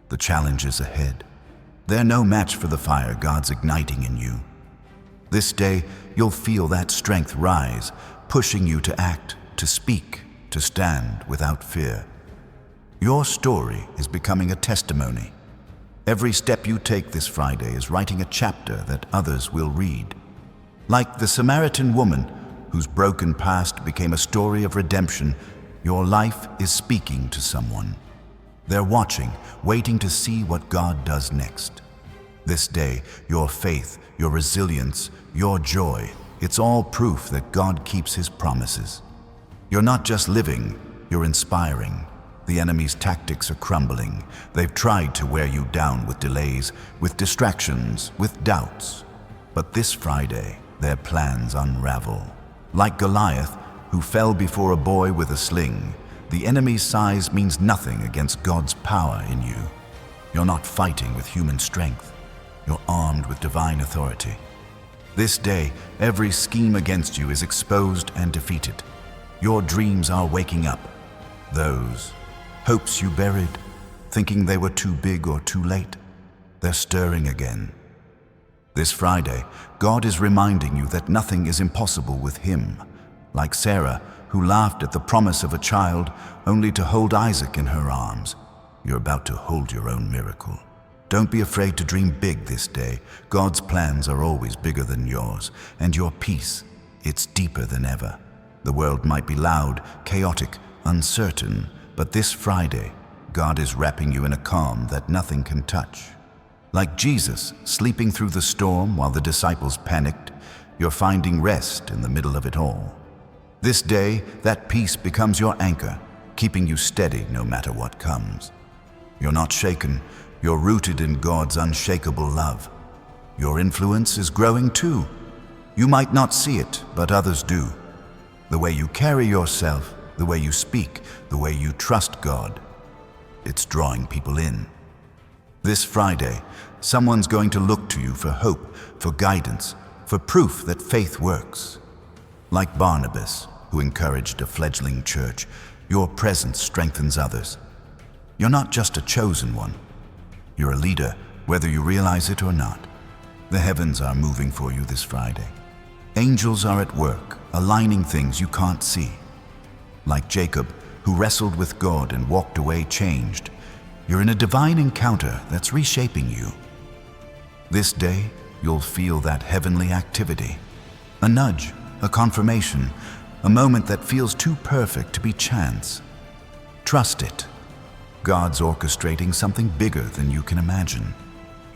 The challenges ahead, they're no match for the fire God's igniting in you. This day, you'll feel that strength rise, pushing you to act, to speak, to stand without fear. Your story is becoming a testimony. Every step you take this Friday is writing a chapter that others will read. Like the Samaritan woman, whose broken past became a story of redemption, your life is speaking to someone. They're watching, waiting to see what God does next. This day, your faith, your resilience, your joy, it's all proof that God keeps His promises. You're not just living, you're inspiring. The enemy's tactics are crumbling. They've tried to wear you down with delays, with distractions, with doubts. But this Friday, their plans unravel. Like Goliath, who fell before a boy with a sling, the enemy's size means nothing against God's power in you. You're not fighting with human strength. You're armed with divine authority. This day, every scheme against you is exposed and defeated. Your dreams are waking up. Those hopes you buried, thinking they were too big or too late, they're stirring again. This Friday, God is reminding you that nothing is impossible with Him. Like Sarah, who laughed at the promise of a child only to hold Isaac in her arms, you're about to hold your own miracle. Don't be afraid to dream big this day. God's plans are always bigger than yours, and your peace, it's deeper than ever. The world might be loud, chaotic, uncertain, but this Friday, God is wrapping you in a calm that nothing can touch. Like Jesus, sleeping through the storm while the disciples panicked, you're finding rest in the middle of it all. This day, that peace becomes your anchor, keeping you steady no matter what comes. You're not shaken, you're rooted in God's unshakable love. Your influence is growing too. You might not see it, but others do. The way you carry yourself, the way you speak, the way you trust God, it's drawing people in. This Friday, someone's going to look to you for hope, for guidance, for proof that faith works. Like Barnabas, who encouraged a fledgling church, your presence strengthens others. You're not just a chosen one. You're a leader, whether you realize it or not. The heavens are moving for you this Friday. Angels are at work, aligning things you can't see. Like Jacob, who wrestled with God and walked away changed, you're in a divine encounter that's reshaping you. This day, you'll feel that heavenly activity. A nudge, a confirmation, a moment that feels too perfect to be chance. Trust it. God's orchestrating something bigger than you can imagine.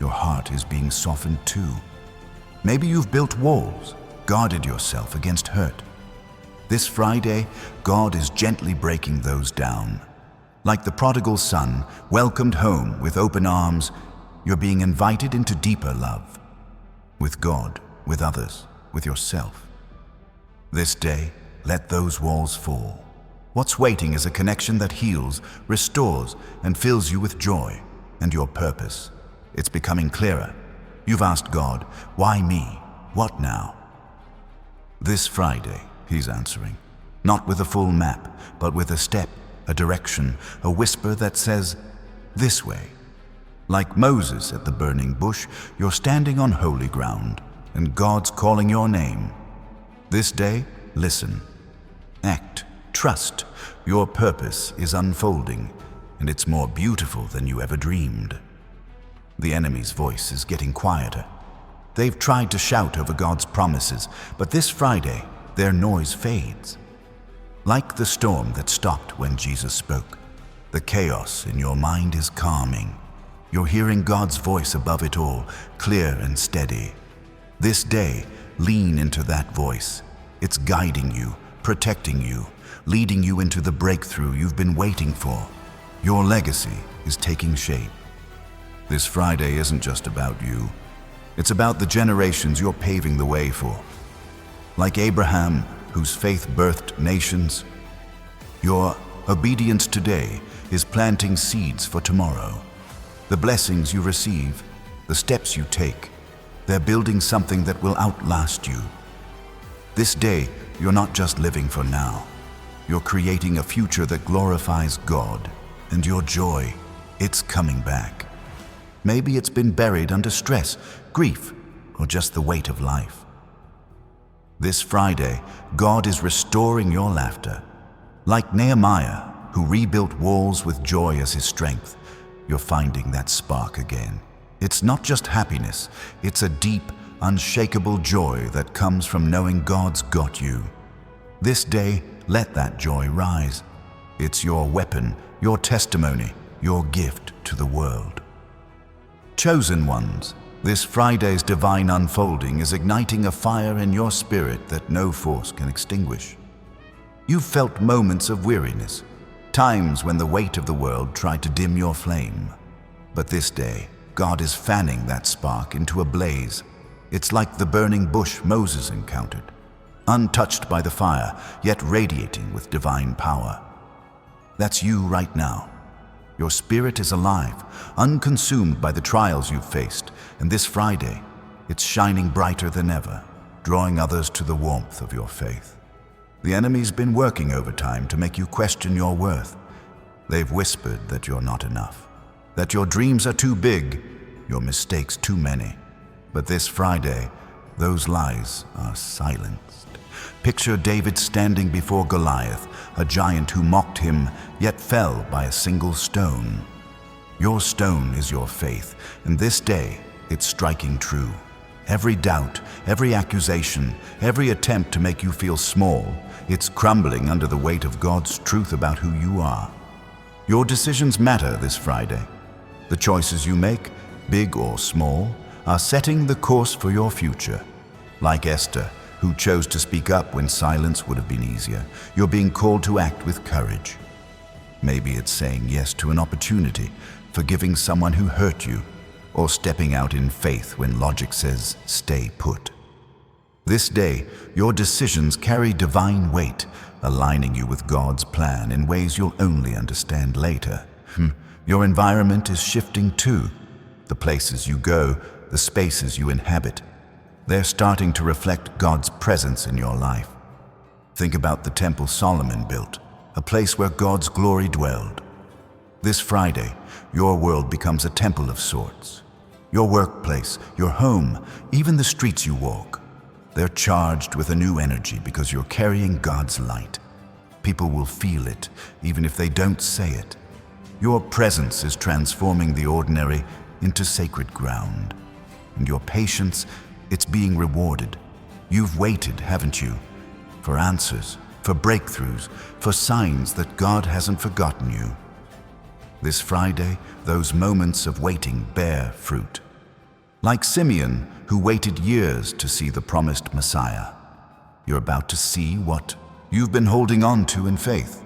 Your heart is being softened too. Maybe you've built walls, guarded yourself against hurt. This Friday, God is gently breaking those down. Like the prodigal son, welcomed home with open arms, you're being invited into deeper love. With God, with others, with yourself. This day, let those walls fall. What's waiting is a connection that heals, restores, and fills you with joy and your purpose. It's becoming clearer. You've asked God, why me? What now? This Friday, He's answering. Not with a full map, but with a step, a direction, a whisper that says, this way. Like Moses at the burning bush, you're standing on holy ground, and God's calling your name. This day, listen. Act. Trust. Your purpose is unfolding, and it's more beautiful than you ever dreamed. The enemy's voice is getting quieter. They've tried to shout over God's promises, but this Friday, their noise fades. Like the storm that stopped when Jesus spoke, the chaos in your mind is calming. You're hearing God's voice above it all, clear and steady. This day, lean into that voice. It's guiding you, protecting you, leading you into the breakthrough you've been waiting for. Your legacy is taking shape. This Friday isn't just about you. It's about the generations you're paving the way for. Like Abraham, whose faith birthed nations, your obedience today is planting seeds for tomorrow. The blessings you receive, the steps you take, they're building something that will outlast you. This day, you're not just living for now. You're creating a future that glorifies God, and your joy, it's coming back. Maybe it's been buried under stress, grief, or just the weight of life. This Friday, God is restoring your laughter. Like Nehemiah, who rebuilt walls with joy as his strength, you're finding that spark again. It's not just happiness, it's a deep, unshakable joy that comes from knowing God's got you. This day, let that joy rise. It's your weapon, your testimony, your gift to the world. Chosen ones, this Friday's divine unfolding is igniting a fire in your spirit that no force can extinguish. You've felt moments of weariness, times when the weight of the world tried to dim your flame. But this day, God is fanning that spark into a blaze. It's like the burning bush Moses encountered, untouched by the fire, yet radiating with divine power. That's you right now. Your spirit is alive, unconsumed by the trials you've faced, and this Friday, it's shining brighter than ever, drawing others to the warmth of your faith. The enemy's been working overtime to make you question your worth. They've whispered that you're not enough, that your dreams are too big, your mistakes too many. But this Friday, those lies are silenced. Picture David standing before Goliath, a giant who mocked him, yet fell by a single stone. Your stone is your faith, and this day, it's striking true. Every doubt, every accusation, every attempt to make you feel small, it's crumbling under the weight of God's truth about who you are. Your decisions matter this Friday. The choices you make, big or small, are setting the course for your future. Like Esther, who chose to speak up when silence would have been easier, you're being called to act with courage. Maybe it's saying yes to an opportunity, forgiving someone who hurt you, or stepping out in faith when logic says, stay put. This day, your decisions carry divine weight, aligning you with God's plan in ways you'll only understand later. Your environment is shifting too. The places you go, the spaces you inhabit, they're starting to reflect God's presence in your life. Think about the temple Solomon built, a place where God's glory dwelled. This Friday, your world becomes a temple of sorts. Your workplace, your home, even the streets you walk. They're charged with a new energy because you're carrying God's light. People will feel it, even if they don't say it. Your presence is transforming the ordinary into sacred ground. And your patience, it's being rewarded. You've waited, haven't you? For answers, for breakthroughs, for signs that God hasn't forgotten you. This Friday, those moments of waiting bear fruit. Like Simeon, who waited years to see the promised Messiah, you're about to see what you've been holding on to in faith.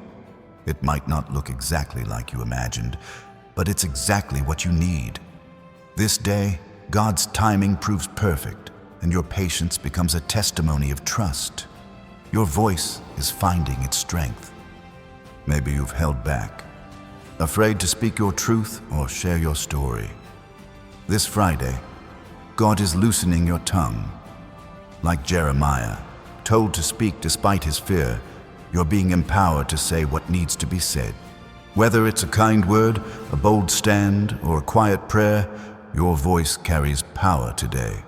It might not look exactly like you imagined, but it's exactly what you need. This day, God's timing proves perfect, and your patience becomes a testimony of trust. Your voice is finding its strength. Maybe you've held back, afraid to speak your truth or share your story. This Friday, God is loosening your tongue. Like Jeremiah, told to speak despite his fear, you're being empowered to say what needs to be said. Whether it's a kind word, a bold stand, or a quiet prayer, your voice carries power today.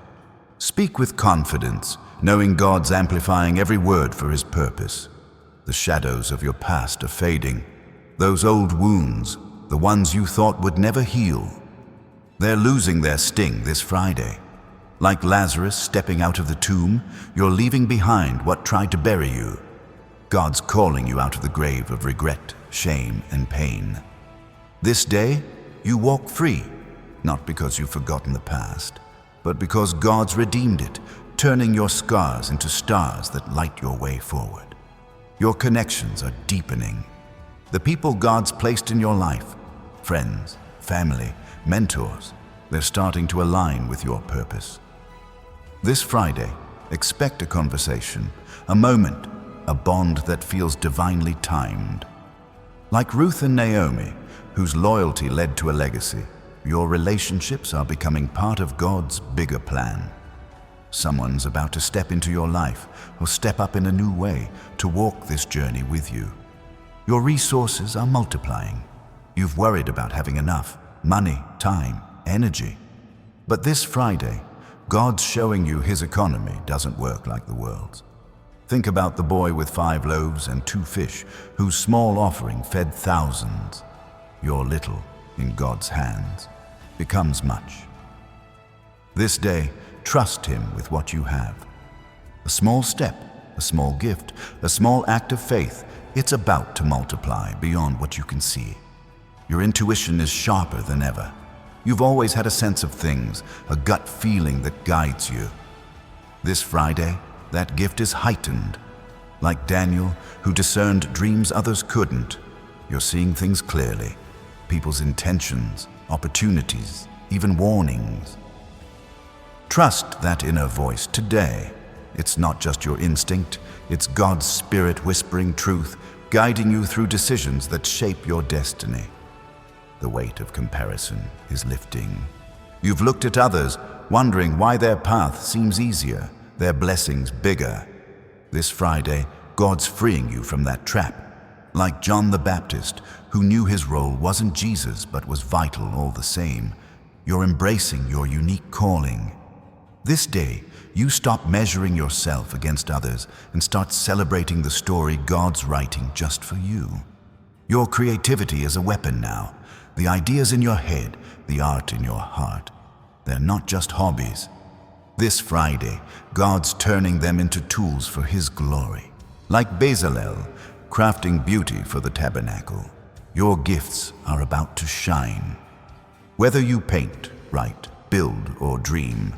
Speak with confidence, knowing God's amplifying every word for his purpose. The shadows of your past are fading. Those old wounds, the ones you thought would never heal, they're losing their sting this Friday. Like Lazarus stepping out of the tomb, you're leaving behind what tried to bury you. God's calling you out of the grave of regret, shame, and pain. This day, you walk free, not because you've forgotten the past, but because God's redeemed it, turning your scars into stars that light your way forward. Your connections are deepening. The people God's placed in your life, friends, family, mentors, they're starting to align with your purpose. This Friday, expect a conversation, a moment, a bond that feels divinely timed. Like Ruth and Naomi, whose loyalty led to a legacy, your relationships are becoming part of God's bigger plan. Someone's about to step into your life or step up in a new way to walk this journey with you. Your resources are multiplying. You've worried about having enough money, time, energy. But this Friday, God's showing you his economy doesn't work like the world's. Think about the boy with 5 loaves and 2 fish, whose small offering fed thousands. Your little, in God's hands, becomes much. This day, trust him with what you have. A small step, a small gift, a small act of faith, it's about to multiply beyond what you can see. Your intuition is sharper than ever. You've always had a sense of things, a gut feeling that guides you. This Friday, that gift is heightened. Like Daniel, who discerned dreams others couldn't, you're seeing things clearly. People's intentions, opportunities, even warnings. Trust that inner voice today. It's not just your instinct, it's God's Spirit whispering truth, guiding you through decisions that shape your destiny. The weight of comparison is lifting. You've looked at others, wondering why their path seems easier, their blessings bigger. This Friday, God's freeing you from that trap. Like John the Baptist, who knew his role wasn't Jesus but was vital all the same, you're embracing your unique calling. This day, you stop measuring yourself against others and start celebrating the story God's writing just for you. Your creativity is a weapon now. The ideas in your head, the art in your heart, they're not just hobbies. This Friday, God's turning them into tools for his glory. Like Bezalel, crafting beauty for the tabernacle, your gifts are about to shine. Whether you paint, write, build, or dream,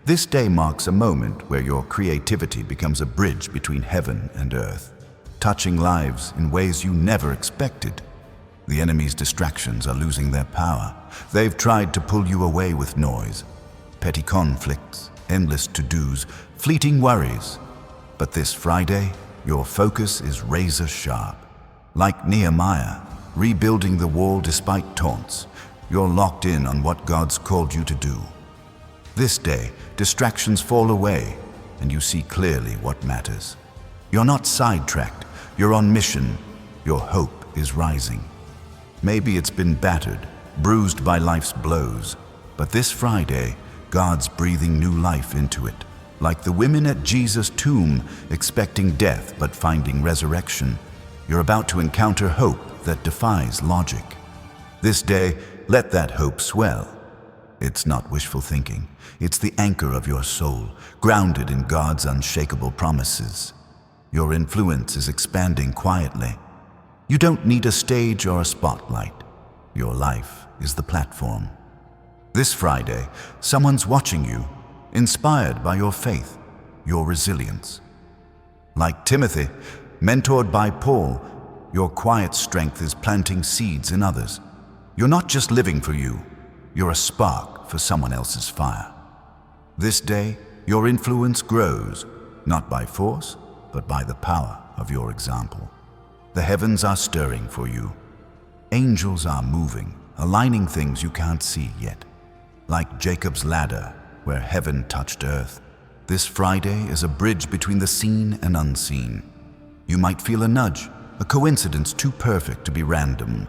this day marks a moment where your creativity becomes a bridge between heaven and earth, touching lives in ways you never expected. The enemy's distractions are losing their power. They've tried to pull you away with noise, petty conflicts, endless to-dos, fleeting worries. But this Friday, your focus is razor sharp. Like Nehemiah, rebuilding the wall despite taunts, you're locked in on what God's called you to do. This day, distractions fall away, and you see clearly what matters. You're not sidetracked, you're on mission. Your hope is rising. Maybe it's been battered, bruised by life's blows, but this Friday, God's breathing new life into it. Like the women at Jesus' tomb, expecting death but finding resurrection, you're about to encounter hope that defies logic. This day, let that hope swell. It's not wishful thinking. It's the anchor of your soul, grounded in God's unshakable promises. Your influence is expanding quietly. You don't need a stage or a spotlight. Your life is the platform. This Friday, someone's watching you, inspired by your faith, your resilience. Like Timothy, mentored by Paul, your quiet strength is planting seeds in others. You're not just living for you, you're a spark for someone else's fire. This day, your influence grows, not by force, but by the power of your example. The heavens are stirring for you. Angels are moving, aligning things you can't see yet. Like Jacob's ladder, where heaven touched earth, this Friday is a bridge between the seen and unseen. You might feel a nudge, a coincidence too perfect to be random.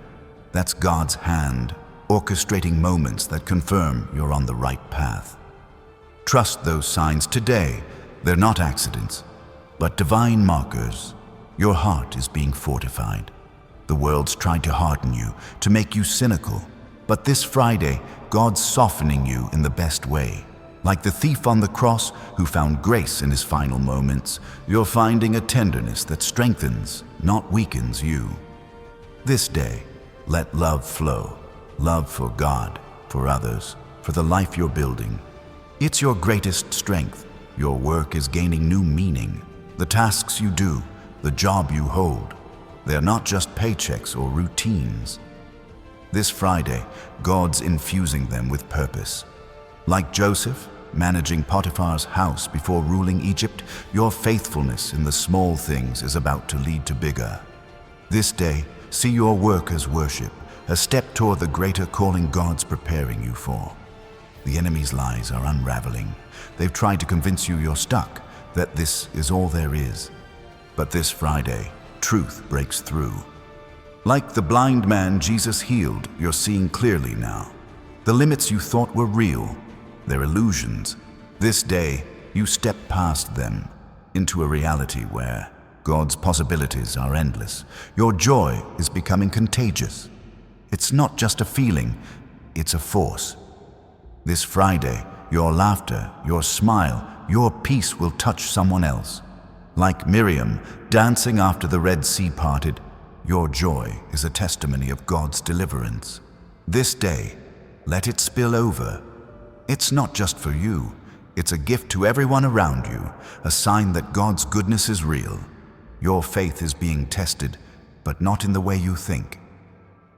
That's God's hand, orchestrating moments that confirm you're on the right path. Trust those signs today. They're not accidents, but divine markers. Your heart is being fortified. The world's tried to harden you, to make you cynical. But this Friday, God's softening you in the best way. Like the thief on the cross who found grace in his final moments, you're finding a tenderness that strengthens, not weakens you. This day, let love flow. Love for God, for others, for the life you're building. It's your greatest strength. Your work is gaining new meaning. The tasks you do, the job you hold, they're not just paychecks or routines. This Friday, God's infusing them with purpose. Like Joseph, managing Potiphar's house before ruling Egypt, your faithfulness in the small things is about to lead to bigger. This day, see your work as worship, a step toward the greater calling God's preparing you for. The enemy's lies are unraveling. They've tried to convince you you're stuck, that this is all there is. But this Friday, truth breaks through. Like the blind man Jesus healed, you're seeing clearly now. The limits you thought were real, they're illusions. This day, you step past them into a reality where God's possibilities are endless. Your joy is becoming contagious. It's not just a feeling, it's a force. This Friday, your laughter, your smile, your peace will touch someone else. Like Miriam, dancing after the Red Sea parted, your joy is a testimony of God's deliverance. This day, let it spill over. It's not just for you, it's a gift to everyone around you, a sign that God's goodness is real. Your faith is being tested, but not in the way you think.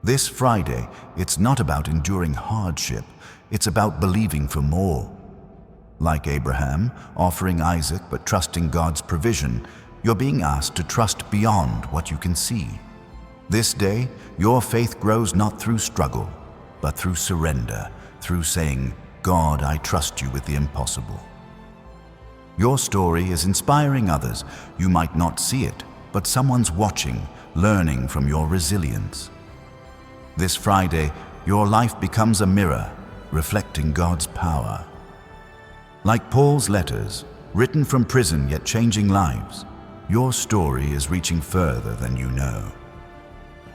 This Friday, it's not about enduring hardship, it's about believing for more. Like Abraham, offering Isaac but trusting God's provision, you're being asked to trust beyond what you can see. This day, your faith grows not through struggle, but through surrender, through saying, God, I trust you with the impossible. Your story is inspiring others. You might not see it, but someone's watching, learning from your resilience. This Friday, your life becomes a mirror, reflecting God's power. Like Paul's letters, written from prison yet changing lives, your story is reaching further than you know.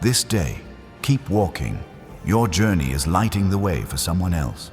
This day, keep walking. Your journey is lighting the way for someone else.